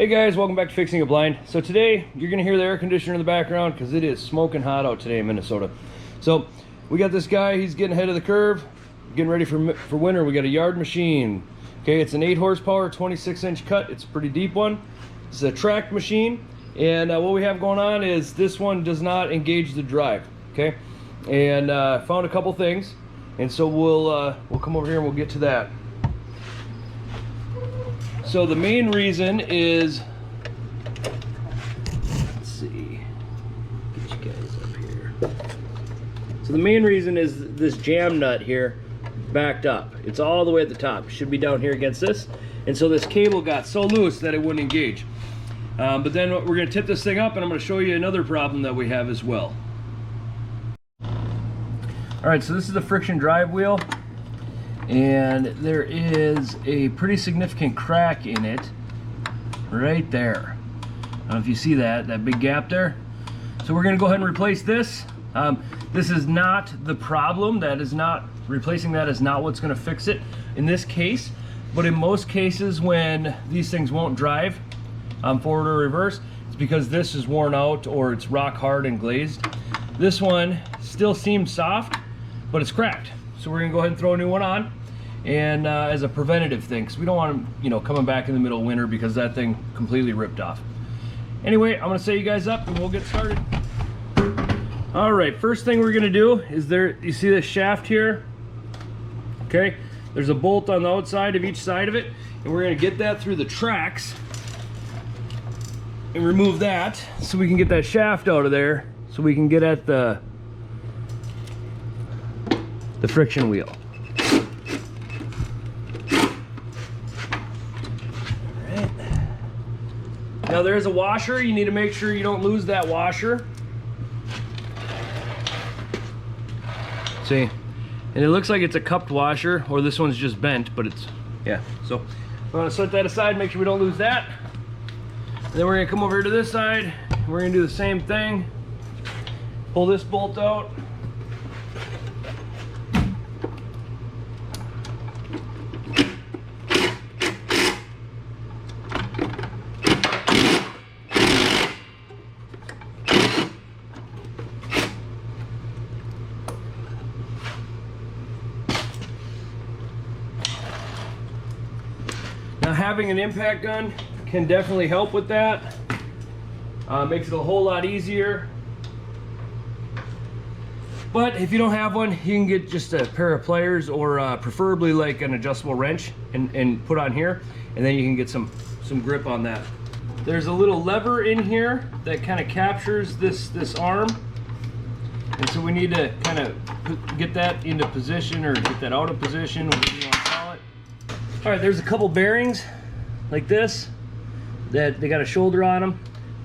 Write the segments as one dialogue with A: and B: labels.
A: Hey guys, welcome back to Fixing a Blind. So today you're gonna hear the air conditioner in the background because it is smoking hot out today in Minnesota. So we got this guy, he's getting ahead of the curve, getting ready for winter. We got a yard machine. Okay, it's an 8 horsepower, 26-inch cut. It's a pretty deep one. It's a tracked machine, and what we have going on is this one does not engage the drive. Okay, and found a couple things, and so we'll come over here and we'll get to that. So the main reason is, let's see, get you guys up here. So the main reason is this jam nut here backed up. It's all the way at the top. It should be down here against this. And so this cable got so loose that it wouldn't engage. But then we're gonna tip this thing up and I'm gonna show you another problem that we have as well. All right, so this is the friction drive wheel. And there is a pretty significant crack in it right there. I don't know if you see that big gap there. So we're gonna go ahead and replace this. This is not the problem. Replacing that is not what's gonna fix it in this case. But in most cases when these things won't drive forward or reverse, it's because this is worn out or it's rock hard and glazed. This one still seems soft, but it's cracked. So we're gonna go ahead and throw a new one on. And as a preventative thing, because we don't want them, coming back in the middle of winter because that thing completely ripped off. Anyway, I'm gonna set you guys up and we'll get started. All right, first thing we're gonna do is you see this shaft here? Okay, there's a bolt on the outside of each side of it, and we're gonna get that through the tracks and remove that so we can get that shaft out of there so we can get at the friction wheel. Now there's a washer. You need to make sure you don't lose that washer. See, and it looks like it's a cupped washer, or this one's just bent, but it's, yeah. So I'm gonna set that aside, make sure we don't lose that. And then we're gonna come over to this side. We're gonna do the same thing. Pull this bolt out. Now having an impact gun can definitely help with that. Makes it a whole lot easier. But if you don't have one, you can get just a pair of pliers or preferably like an adjustable wrench and put on here, and then you can get some grip on that. There's a little lever in here that kind of captures this arm, and so we need to kind of get that into position or get that out of position, whatever you want to call it. All right, there's a couple bearings like this that they got a shoulder on them.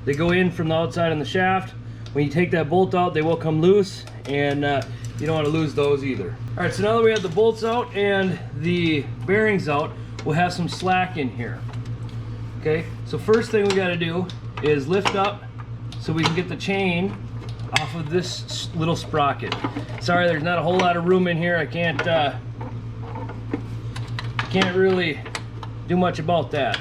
A: They go in from the outside on the shaft. When you take that bolt out, they will come loose, and you don't want to lose those either. All right, so now that we have the bolts out and the bearings out, we'll have some slack in here. Okay, so first thing we got to do is lift up so we can get the chain off of this little sprocket. Sorry, there's not a whole lot of room in here. I can't really do much about that.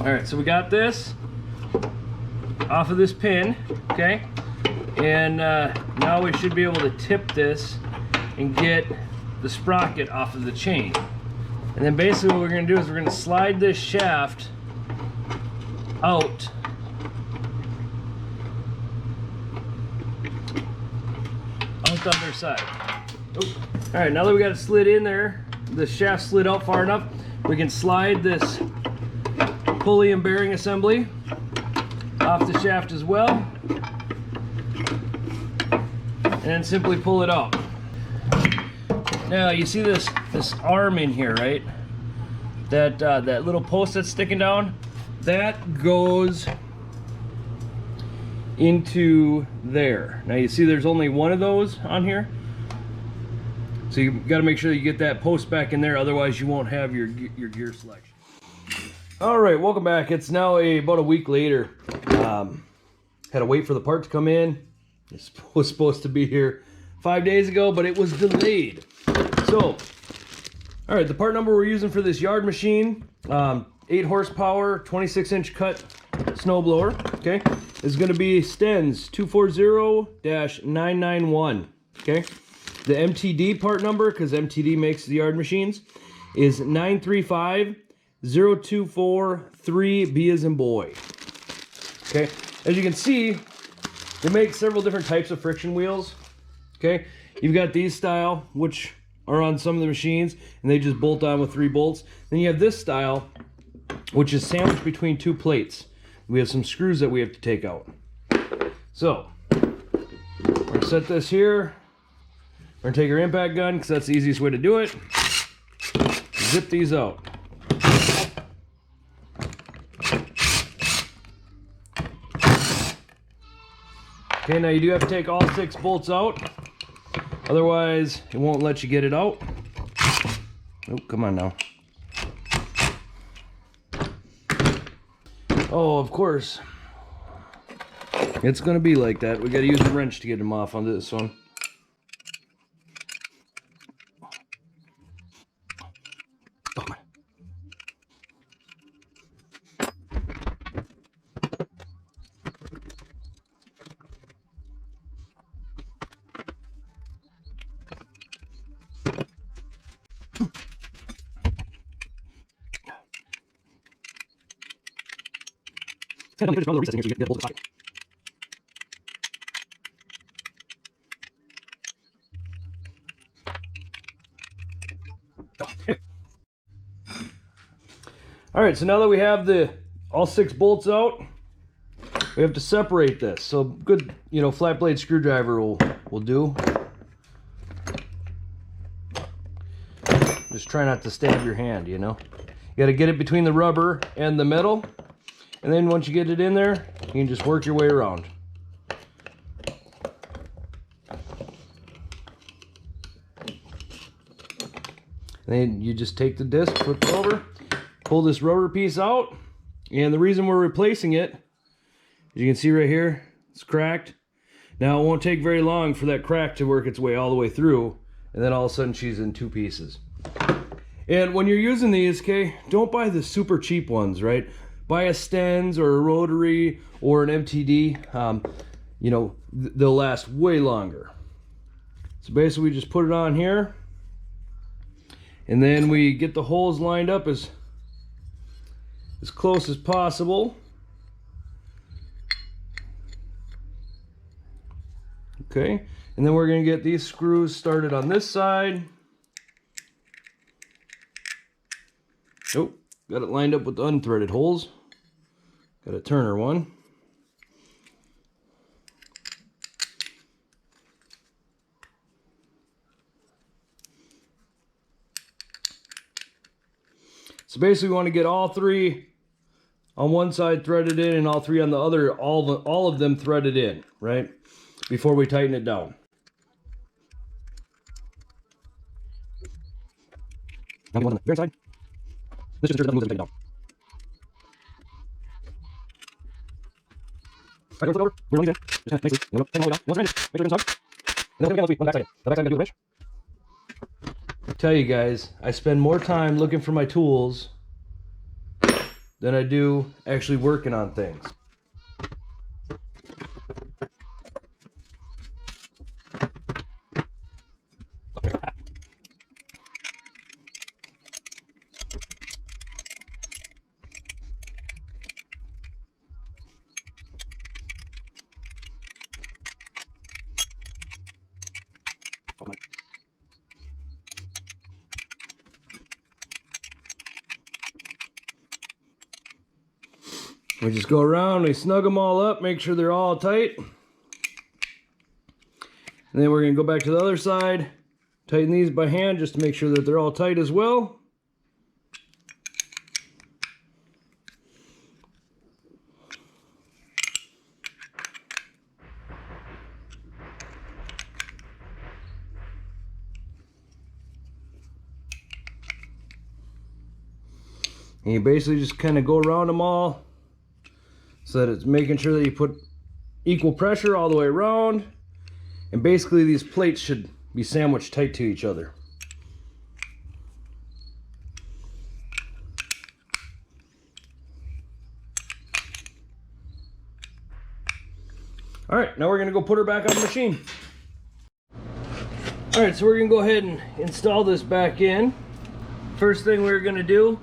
A: All right, so we got this off of this pin, okay? And now we should be able to tip this and get the sprocket off of the chain. And then basically what we're gonna do is we're gonna slide this shaft out the other side. All right, now that we got it slid in there, the shaft slid out far enough, we can slide this pulley and bearing assembly off the shaft as well, and then simply pull it out. Now you see this arm in here, right? That little post that's sticking down, that goes into there. Now you see there's only one of those on here, so you got to make sure that you get that post back in there, otherwise you won't have your gear selection. All right, welcome back. It's now about a week later. Had to wait for the part to come in. It was supposed to be here 5 days ago, but it was delayed. So, all right, the part number we're using for this yard machine, 8 horsepower, 26-inch cut snowblower, okay, is going to be Stens 240-991, okay? The MTD part number, because MTD makes the yard machines, is 935-0243, B as in boy, okay? As you can see, they make several different types of friction wheels, okay? You've got these style, which are on some of the machines, and they just bolt on with 3 bolts. Then you have this style, which is sandwiched between 2 plates. We have some screws that we have to take out. So, we're gonna set this here. We're gonna take our impact gun, because that's the easiest way to do it. Zip these out. Okay, now you do have to take all 6 bolts out. Otherwise, it won't let you get it out. Oh, come on now. Oh, of course. It's gonna be like that. We gotta use a wrench to get them off on this one. Oh, come on. There's a little recess in here so you get a hold of the socket. All right, so now that we have all 6 bolts out, we have to separate this. So good, flat blade screwdriver will do. Just try not to stab your hand, You got to get it between the rubber and the metal. And then once you get it in there, you can just work your way around. And then you just take the disc, flip it over, pull this rubber piece out. And the reason we're replacing it, as you can see right here, it's cracked. Now it won't take very long for that crack to work its way all the way through. And then all of a sudden she's in 2 pieces. And when you're using these, okay, don't buy the super cheap ones, right? Buy a Stens or a rotary or an MTD. They'll last way longer. So basically we just put it on here, and then we get the holes lined up as close as possible. Okay, and then we're going to get these screws started on this side. Oh, got it lined up with the unthreaded holes. Got a Turner one. So basically we want to get all 3 on one side threaded in and all 3 on the other, all of them threaded in, right? Before we tighten it down. Now one on the very side. This just ensures it doesn't move as we tighten it down. All right, flip it over. We're running in. Just kind of nicely. Tighten all the way down. Once it's make sure it doesn't tug. And then again, once we run the back side in. The back side I'm going to do the wrench. I tell you guys, I spend more time looking for my tools than I do actually working on things. We just go around, we snug them all up, make sure they're all tight. And then we're going to go back to the other side, tighten these by hand just to make sure that they're all tight as well. And you basically just kind of go around them all so that it's making sure that you put equal pressure all the way around. And basically these plates should be sandwiched tight to each other. All right, now we're gonna go put her back on the machine. All right, so we're gonna go ahead and install this back in. First thing we're gonna do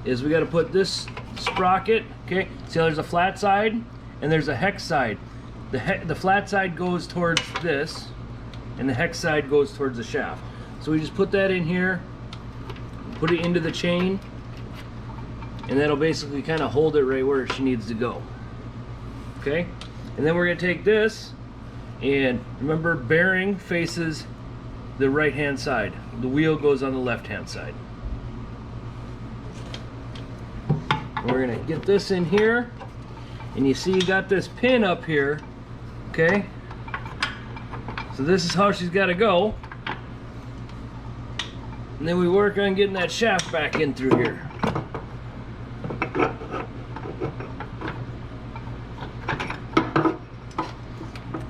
A: is we gotta put this sprocket, okay? See how there's a flat side and there's a hex side. The flat side goes towards this and the hex side goes towards the shaft. So we just put that in here, put it into the chain, and that'll basically kind of hold it right where she needs to go, okay? And then we're gonna take this, and remember, bearing faces the right hand side. The wheel goes on the left hand side. And we're gonna get this in here, and you see you got this pin up here, okay? So this is how she's gotta go. And then we work on getting that shaft back in through here.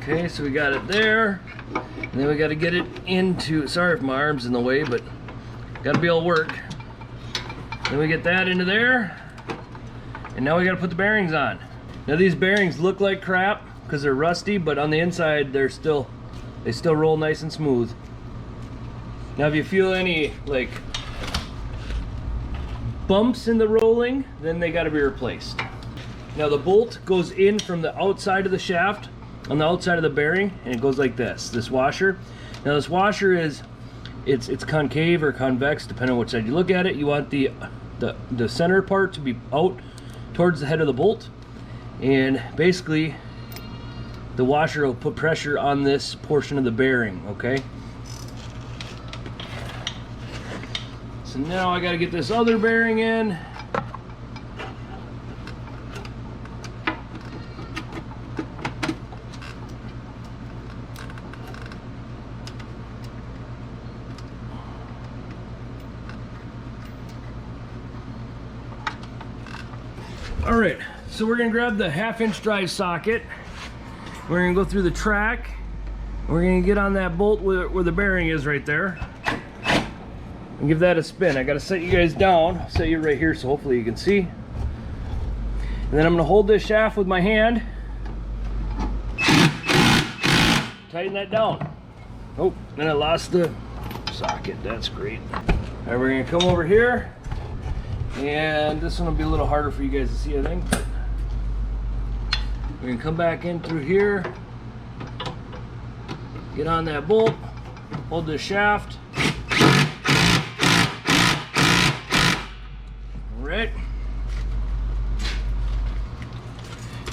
A: Okay, so we got it there, and then we got to get it into, sorry if my arm's in the way, but got to be able to work. Then we get that into there, and now we got to put the bearings on. Now these bearings look like crap because they're rusty, but on the inside they still roll nice and smooth. Now if you feel any like bumps in the rolling, then they got to be replaced. Now the bolt goes in from the outside of the shaft on the outside of the bearing, and it goes like this washer. Now this washer is it's concave or convex depending on which side you look at it. You want the center part to be out towards the head of the bolt, and basically the washer will put pressure on this portion of the bearing, okay? So now I got to get this other bearing in. All right, so we're gonna grab the 1/2-inch drive socket. We're gonna go through the track. We're gonna get on that bolt where the bearing is right there, and give that a spin. I gotta set you guys down. I'll set you right here so hopefully you can see. And then I'm gonna hold this shaft with my hand. Tighten that down. Oh, and I lost the socket. That's great. All right, we're gonna come over here. And this one will be a little harder for you guys to see, I think. But we're gonna come back in through here, get on that bolt, hold this shaft. All right.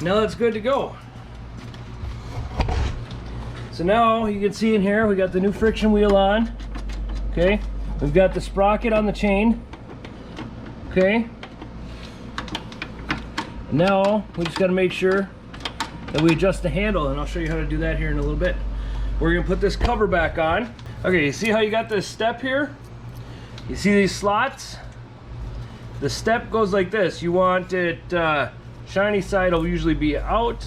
A: Now that's good to go. So now you can see in here, we got the new friction wheel on. Okay, we've got the sprocket on the chain. Okay, now we just got to make sure that we adjust the handle, and I'll show you how to do that here in a little bit. We're going to put this cover back on. Okay, you see how you got this step here? You see these slots? The step goes like this. You want it, shiny side will usually be out.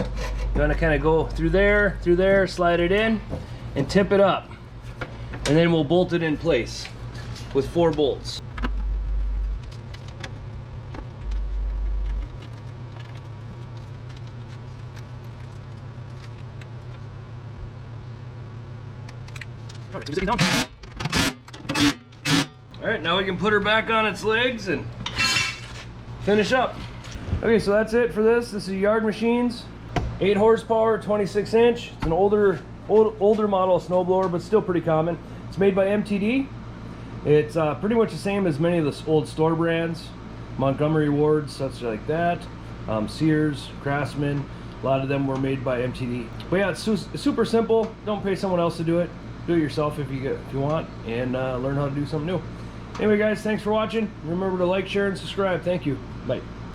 A: You want to kind of go through there, slide it in, and tip it up. And then we'll bolt it in place with 4 bolts. Alright, now we can put her back on its legs and finish up. Okay, so that's it for this. This is Yard Machines, 8 horsepower, 26 inch. It's an older model snowblower, but still pretty common. It's made by MTD. It's pretty much the same as many of the old store brands, Montgomery Ward, such like that, Sears, Craftsman. A lot of them were made by MTD. But yeah, it's super simple. Don't pay someone else to do it. Do it yourself if you want, and learn how to do something new. Anyway guys, thanks for watching. Remember to like, share, and subscribe. Thank you. Bye.